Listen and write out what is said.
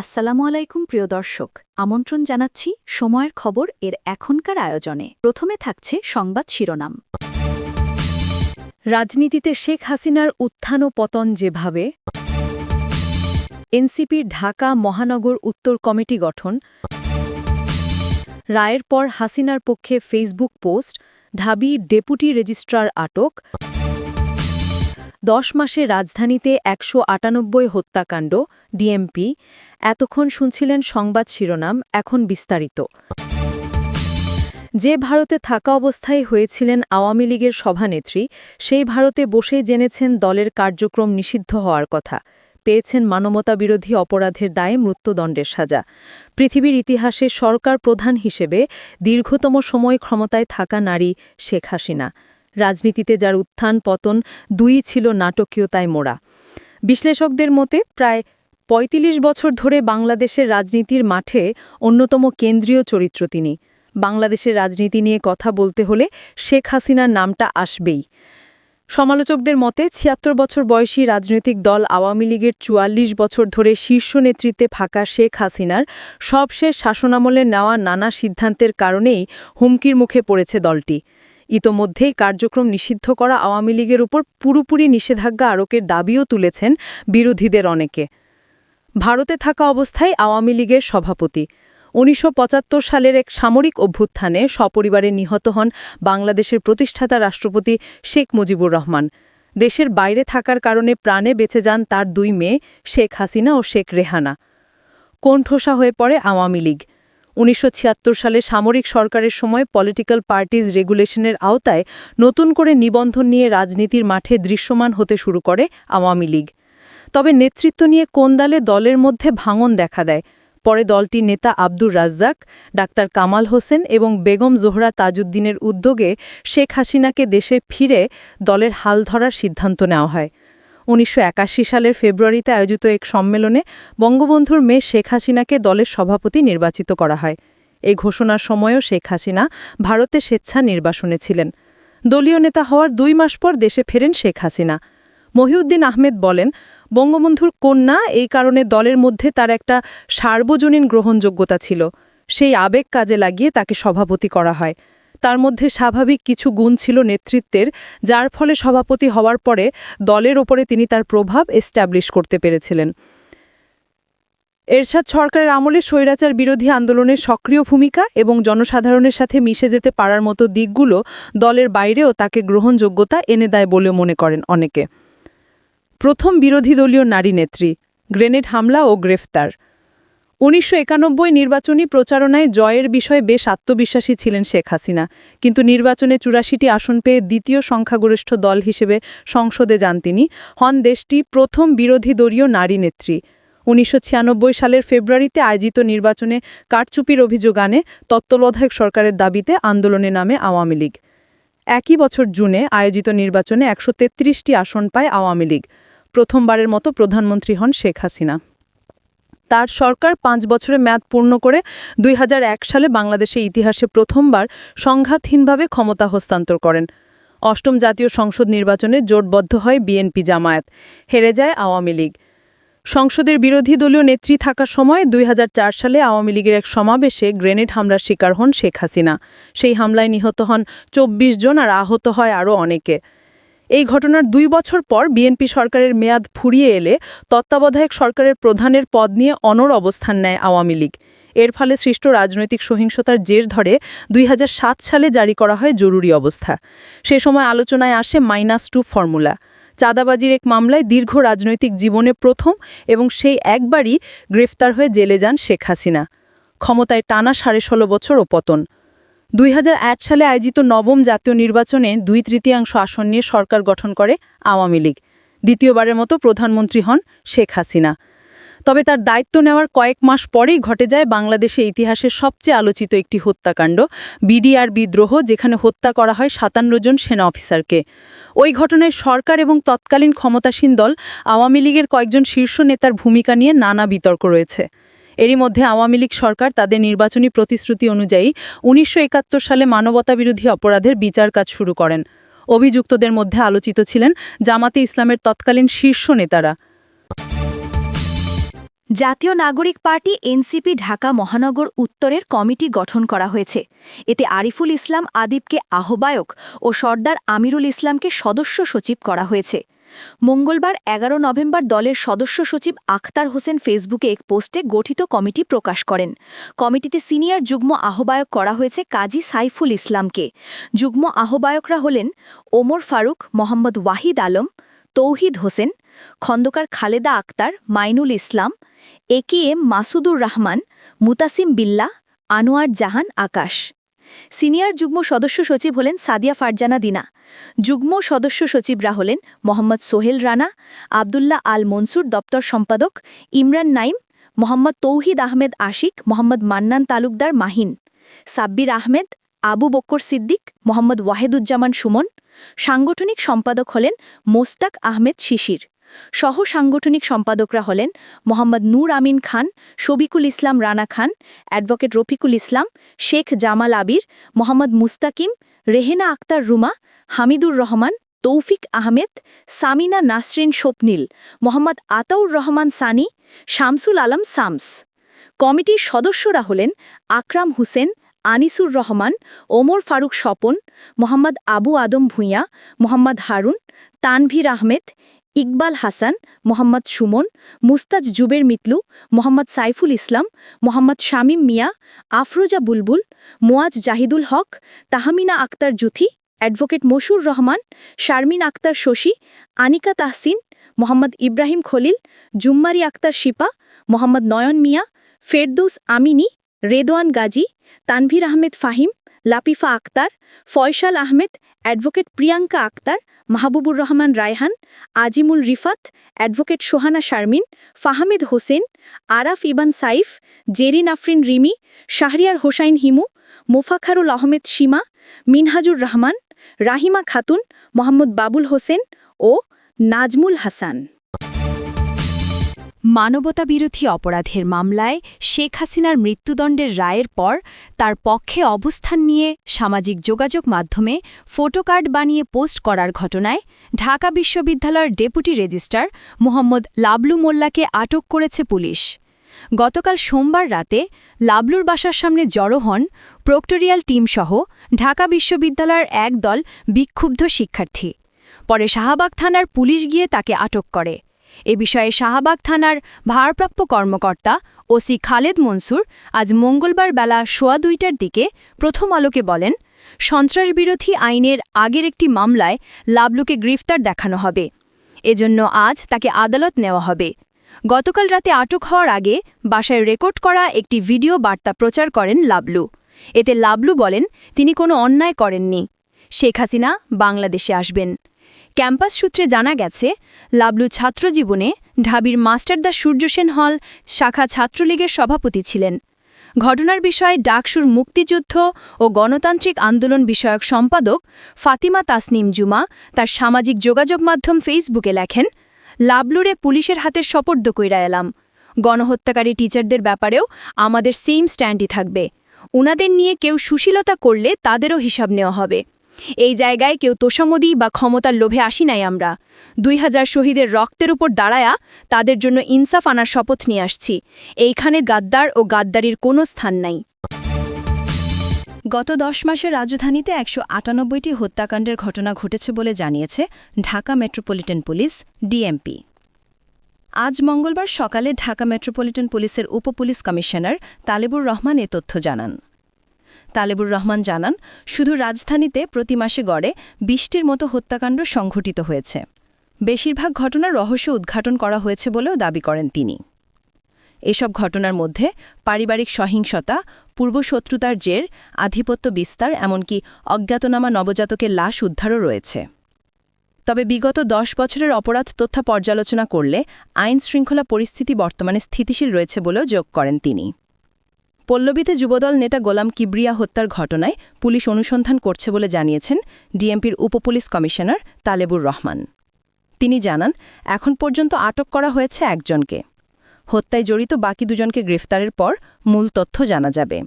আসসালামু আলাইকুম প্রিয় দর্শক, আমন্ত্রণ জানাচ্ছি সময়ের খবর এর এখনকার আয়োজনে। প্রথমে থাকছে সংবাদ শিরোনাম। রাজনীতিতে শেখ হাসিনার উত্থান ও পতন যেভাবে, এনসিপির ঢাকা মহানগর উত্তর কমিটি গঠন, রায়ের পর হাসিনার পক্ষে ফেসবুক পোস্ট, ঢাবি ডেপুটি রেজিস্ট্রার আটক, 10 মাসে রাজধানীতে 198 হত্যাকাণ্ড, ডিএমপি। এতক্ষণ শুনছিলেন সংবাদ শিরোনাম, এখন বিস্তারিত। যে ভারতে থাকা অবস্থায় হয়েছিলেন আওয়ামী লীগের সভানেত্রী, সেই ভারতে বসেই জেনেছেন দলের কার্যক্রম নিষিদ্ধ হওয়ার কথা। পেয়েছেন মানবতাবিরোধী অপরাধের দায়ে মৃত্যুদণ্ডের সাজা। পৃথিবীর ইতিহাসে সরকার প্রধান হিসেবে দীর্ঘতম সময় ক্ষমতায় থাকা নারী শেখ হাসিনা। রাজনীতিতে যার উত্থান পতন দুই ছিল নাটকীয়তায় মোড়া। বিশ্লেষকদের মতে প্রায় ৩৫ বছর ধরে বাংলাদেশের রাজনীতির মাঠে অন্যতম কেন্দ্রীয় চরিত্র তিনি। বাংলাদেশের রাজনীতি নিয়ে কথা বলতে হলে শেখ হাসিনার নামটা আসবেই। সমালোচকদের মতে ৭৬ বছর বয়সী রাজনৈতিক দল আওয়ামী লীগের ৪৪ বছর ধরে শীর্ষ নেতৃত্বে থাকা শেখ হাসিনার সবশেষ শাসনামলে নেওয়া নানা সিদ্ধান্তের কারণেই হুমকির মুখে পড়েছে দলটি। ইতোমধ্যেই কার্যক্রম নিষিদ্ধ করা আওয়ামী লীগের উপর পুরোপুরি নিষেধাজ্ঞা আরোপের দাবিও তুলেছেন বিরোধীদের অনেকে। ভারতে থাকা অবস্থায় আওয়ামী লীগের সভাপতি। ১৯৭৫ সালের এক সামরিক অভ্যুত্থানে সপরিবারে নিহত হন বাংলাদেশের প্রতিষ্ঠাতা রাষ্ট্রপতি শেখ মুজিবুর রহমান। দেশের বাইরে থাকার কারণে প্রাণে বেঁচে যান তার দুই মেয়ে শেখ হাসিনা ও শেখ রেহানা। কোণঠাসা হয়ে পড়ে আওয়ামী লীগ। ১৯৭৬ সালে সামরিক সরকারের সময় পলিটিক্যাল পার্টিজ রেগুলেশনের আওতায় নতুন করে নিবন্ধন নিয়ে রাজনীতির মাঠে দৃশ্যমান হতে শুরু করে আওয়ামী লীগ। তবে নেতৃত্ব নিয়ে কোন্দালে দলের মধ্যে ভাঙন দেখা দেয়। পরে দলটির নেতা আব্দুর রাজ্জাক, ডাক্তার কামাল হোসেন এবং বেগম জোহরা তাজউদ্দিনের উদ্যোগে শেখ হাসিনাকে দেশে ফিরে দলের হাল ধরার সিদ্ধান্ত নেওয়া হয়। ১৯৮১ সালের ফেব্রুয়ারিতে আয়োজিত এক সম্মেলনে বঙ্গবন্ধুর মেয়ে শেখ হাসিনাকে দলের সভাপতি নির্বাচিত করা হয়। এই ঘোষণার সময়ও শেখ হাসিনা ভারতে স্বেচ্ছা নির্বাসনে ছিলেন। দলীয় নেতা হওয়ার ২ মাস পর দেশে ফেরেন শেখ হাসিনা। মহিউদ্দিন আহমেদ বলেন, বঙ্গবন্ধুর কন্যা, এই কারণে দলের মধ্যে তার একটা সার্বজনীন গ্রহণযোগ্যতা ছিল। সেই আবেগ কাজে লাগিয়ে তাকে সভাপতি করা হয়। তার মধ্যে স্বাভাবিক কিছু গুণ ছিল নেতৃত্বের, যার ফলে সভাপতি হওয়ার পরে দলের ওপরে তিনি তার প্রভাব এস্টাবলিশ করতে পেরেছিলেন। এরশাদ সরকারের আমলে স্বৈরাচার বিরোধী আন্দোলনের সক্রিয় ভূমিকা এবং জনসাধারণের সাথে মিশে যেতে পারার মতো দিকগুলো দলের বাইরেও তাকে গ্রহণযোগ্যতা এনে দেয় বলে মনে করেন অনেকে। প্রথম বিরোধী দলীয় নারী নেত্রী, গ্রেনেড হামলা ও গ্রেফতার। ১৯৯১ নির্বাচনী প্রচারণায় জয়ের বিষয়ে বেশ আত্মবিশ্বাসী ছিলেন শেখ হাসিনা, কিন্তু নির্বাচনে ৮৪টি আসন পেয়ে দ্বিতীয় সংখ্যাগরিষ্ঠ দল হিসেবে সংসদে যান তিনি। হন দেশটি প্রথম বিরোধী দলীয় নারী নেত্রী। ১৯৯৬ সালের ফেব্রুয়ারিতে আয়োজিত নির্বাচনে কারচুপির অভিযোগ আনে তত্ত্বাবধায়ক সরকারের দাবিতে আন্দোলনে নামে আওয়ামী লীগ। একই বছর জুনে আয়োজিত নির্বাচনে ১৩৩টি আসন পায় আওয়ামী লীগ। প্রথমবারের মতো প্রধানমন্ত্রী হন শেখ হাসিনা। তার সরকার ৫ বছরের মেয়াদ পূর্ণ করে ২০০১ সালে বাংলাদেশের ইতিহাসে প্রথমবার সংঘাতহীনভাবে ক্ষমতা হস্তান্তর করেন। অষ্টম জাতীয় সংসদ নির্বাচনে জোটবদ্ধ হয় বিএনপি জামায়াত, হেরে যায় আওয়ামী লীগ। সংসদের বিরোধী দলীয় নেত্রী থাকার সময় ২০০৪ সালে আওয়ামী লীগের এক সমাবেশে গ্রেনেড হামলার শিকার হন শেখ হাসিনা। সেই হামলায় নিহত হন ২৪ জন আর আহত হয় আরও অনেকে। এই ঘটনার ২ বছর পর বিএনপি সরকারের মেয়াদ ফুরিয়ে এলে তত্ত্বাবধায়ক সরকারের প্রধানের পদ নিয়ে অনড় অবস্থান নেয় আওয়ামী লীগ। এর ফলে সৃষ্ট রাজনৈতিক সহিংসতার জের ধরে ২০০৭ সালে জারি করা হয় জরুরি অবস্থা। সে সময় আলোচনায় আসে -2 ফর্মুলা। চাঁদাবাজির এক মামলায় দীর্ঘ রাজনৈতিক জীবনে প্রথম এবং সেই একবারই গ্রেফতার হয়ে জেলে যান শেখ হাসিনা। ক্ষমতায় টানা ১৬.৫ বছর ও পতন। ২০০৮ সালে আয়োজিত নবম জাতীয় নির্বাচনে ২/৩ আসন নিয়ে সরকার গঠন করে আওয়ামী লীগ। দ্বিতীয়বারের মতো প্রধানমন্ত্রী হন শেখ হাসিনা। তবে তার দায়িত্ব নেওয়ার কয়েক মাস পরেই ঘটে যায় বাংলাদেশের ইতিহাসের সবচেয়ে আলোচিত একটি হত্যাকাণ্ড, বিডিআর বিদ্রোহ, যেখানে হত্যা করা হয় ৫৭ জন সেনা অফিসারকে। ওই ঘটনায় সরকার এবং তৎকালীন ক্ষমতাসীন দল আওয়ামী লীগের কয়েকজন শীর্ষ নেতার ভূমিকা নিয়ে নানা বিতর্ক রয়েছে। এরই মধ্যে আওয়ামী লীগ সরকার তাদের নির্বাচনী প্রতিশ্রুতি অনুযায়ী ১৯৭১ সালে মানবতাবিরোধী অপরাধের বিচার কাজ শুরু করেন। অভিযুক্তদের মধ্যে আলোচিত ছিলেন জামাতে ইসলামের তৎকালীন শীর্ষ নেতারা। জাতীয় নাগরিক পার্টি এনসিপি ঢাকা মহানগর উত্তরের কমিটি গঠন করা হয়েছে। এতে আরিফুল ইসলাম আদিবকে আহ্বায়ক ও সর্দার আমিরুল ইসলামকে সদস্য সচিব করা হয়েছে। মঙ্গলবার ১১ নভেম্বর দলের সদস্য সচিব আখতার হোসেন ফেসবুকে এক পোস্টে গঠিত কমিটি প্রকাশ করেন। কমিটিতে সিনিয়র যুগ্ম আহ্বায়ক করা হয়েছে কাজী সাইফুল ইসলামকে। যুগ্ম আহ্বায়করা হলেন ওমর ফারুক, মোহাম্মদ ওয়াহিদ আলম, তৌহিদ হোসেন, খন্দকার খালেদা আক্তার, মাইনুল ইসলাম, একেএম মাসুদুর রহমান, মুতাসিম বিল্লাহ, আনোয়ার জাহান আকাশ। সিনিয়র যুগ্ম সদস্য সচিব হলেন সাদিয়া ফারজানা দিনা। যুগ্ম সদস্য সচিবরা হলেন মোহাম্মদ সোহেল রানা, আবদুল্লাহ আল মনসুর দপ্তর সম্পাদক, ইমরান নাইম, মোহাম্মদ তৌহিদ আহমেদ আশিক, মোহাম্মদ মান্নান তালুকদার মাহিন, সাব্বির আহমেদ, আবু বক্কর সিদ্দিক, মোহাম্মদ ওয়াহেদুজ্জামান সুমন। সাংগঠনিক সম্পাদক হলেন মোস্তাক আহমেদ শিশির। সহ সাংগঠনিক সম্পাদকরা হলেন মোহাম্মদ নূর আমিন খান, শবিকুল ইসলাম রানা খান, অ্যাডভোকেট রফিকুল ইসলাম, শেখ জামাল আবির, মোহাম্মদ মুস্তাকিম, রেহেনা আক্তার রুমা, হামিদুর রহমান, তৌফিক আহমেদ, সামিনা নাসরিন স্বপ্নিল, মোহাম্মদ আতাউর রহমান সানি, শামসুল আলম সামস। কমিটির সদস্যরা হলেন আকরাম হোসেন, আনিসুর রহমান, ওমর ফারুক স্বপন, মোহাম্মদ আবু আদম ভূঁইয়া, মোহাম্মদ হারুন, তানভীর আহমেদ, ইকবাল হাসান, মোহাম্মদ সুমন, মুস্তাজ জুবের মিতলু, মোহাম্মদ সাইফুল ইসলাম, মোহাম্মদ শামীম মিয়া, আফরোজা বুলবুল, মোয়াজ জাহিদুল হক, তাহমিনা আক্তার জুথি, অ্যাডভোকেট মশুর রহমান, শারমিন আক্তার শশী, আনিকা তাহসিন, মোহাম্মদ ইব্রাহিম খলিল, জুম্মারি আক্তার শিপা, মোহাম্মদ নয়ন মিয়া, ফেরদৌস আমিনী, রেদওয়ান গাজী, তানভীর আহমেদ ফাহিম, লাপিফা আক্তার, ফয়সাল আহমেদ, অ্যাডভোকেট প্রিয়াঙ্কা আক্তার, মাহবুবুর রহমান রায়হান, আজিমুল রিফাত, অ্যাডভোকেট সোহানা শারমিন, ফাহমিদ হোসেন, আরাফ ইবান সাইফ, জেরিন আফরিন রিমি, শাহরিয়ার হোসাইন হিমু, মোফাখারুল আহমেদ সীমা, মিনহাজুর রহমান, রাহিমা খাতুন, মোহাম্মদ বাবুল হোসেন ও নাজমুল হাসান। মানবতাবিরোধী অপরাধের মামলায় শেখ হাসিনার মৃত্যুদণ্ডের রায়ের পর তার পক্ষে অবস্থান নিয়ে সামাজিক যোগাযোগ মাধ্যমে ফটোকার্ড বানিয়ে পোস্ট করার ঘটনায় ঢাকা বিশ্ববিদ্যালয়ের ডেপুটি রেজিস্ট্রার মোহাম্মদ লাবলু মোল্লাকে আটক করেছে পুলিশ। গতকাল সোমবার রাতে লাবলুর বাসার সামনে জড়ো হন প্রক্টোরিয়াল টিমসহ ঢাকা বিশ্ববিদ্যালয়ের একদল বিক্ষুব্ধ শিক্ষার্থী। পরে শাহবাগ থানার পুলিশ গিয়ে তাকে আটক করে। এ বিষয়ে শাহবাগ থানার ভারপ্রাপ্ত কর্মকর্তা ওসি খালেদ মনসুর আজ মঙ্গলবার বেলা 2:15টার দিকে প্রথম আলোকে বলেন, সন্ত্রাসবিরোধী আইনের আগের একটি মামলায় লাবলুকে গ্রেফতার দেখানো হবে। এজন্য আজ তাকে আদালত নেওয়া হবে। গতকাল রাতে আটক হওয়ার আগে বাসায় রেকর্ড করা একটি ভিডিও বার্তা প্রচার করেন লাবলু। এতে লাবলু বলেন তিনি কোনো অন্যায় করেননি, শেখ হাসিনা বাংলাদেশে আসবেন। ক্যাম্পাস সূত্রে জানা গেছে, লাবলু ছাত্রজীবনে ঢাবির মাস্টারদা সূর্যসেন হল শাখা ছাত্রলীগের সভাপতি ছিলেন। ঘটনার বিষয়ে ডাকসুর মুক্তিযুদ্ধ ও গণতান্ত্রিক আন্দোলন বিষয়ক সম্পাদক ফাতিমা তাসনিম জুমা তার সামাজিক যোগাযোগ মাধ্যম ফেসবুকে লেখেন, লাবলুরে পুলিশের হাতে সোপর্দ কইরা এলাম। গণহত্যাকারী টিচারদের ব্যাপারেও আমাদের সেম স্ট্যান্ডই থাকবে। উনাদের নিয়ে কেউ সুশীলতা করলে তাদেরও হিসাব নেওয়া হবে। এই জায়গায় কেউ তোষামোদি বা ক্ষমতার লোভে আসি নাই আমরা। 2000 শহীদের রক্তের উপর দাঁড়ায়া তাদের জন্য ইনসাফ আনার শপথ নিয়ে আসছি। এইখানে গাদ্দার ও গাদ্দারির কোনো স্থান নাই। গত 10 মাসে রাজধানীতে 198টি হত্যাকাণ্ডের ঘটনা ঘটেছে বলে জানিয়েছে ঢাকা মেট্রোপলিটন পুলিশ ডিএমপি। আজ মঙ্গলবার সকালে ঢাকা মেট্রোপলিটন পুলিশের উপপুলিশ কমিশনার তালেবুর রহমান এ তথ্য জানান। তালেবুর রহমান জানান, শুধু রাজধানীতে প্রতি মাসে গড়ে 20টির মতো হত্যাকাণ্ড সংঘটিত হয়েছে। বেশিরভাগ ঘটনার রহস্য উদ্ঘাটন করা হয়েছে বলেও দাবি করেন তিনি। এসব ঘটনার মধ্যে পারিবারিক সহিংসতা, পূর্বশত্রুতার জের, আধিপত্য বিস্তার, এমনকি অজ্ঞাতনামা নবজাতকের লাশ উদ্ধারও রয়েছে। তবে বিগত 10 বছরের অপরাধ তথ্য পর্যালোচনা করলে আইন-শৃঙ্খলা পরিস্থিতি বর্তমানে স্থিতিশীল রয়েছে বলেও যোগ করেন তিনি। পল্লবীতে যুবদল নেতা গোলাম কিবরিয়া হত্যার ঘটনায় পুলিশ অনুসন্ধান করছে বলে জানিয়েছেন ডিএমপির উপপুলিশ কমিশনার তালেবুর রহমান। তিনি জানান, এখন পর্যন্ত আটক করা হয়েছে একজনকে। হত্যায় জড়িত বাকি দুজনকে গ্রেফতারের পর মূল তথ্য জানা যাবে।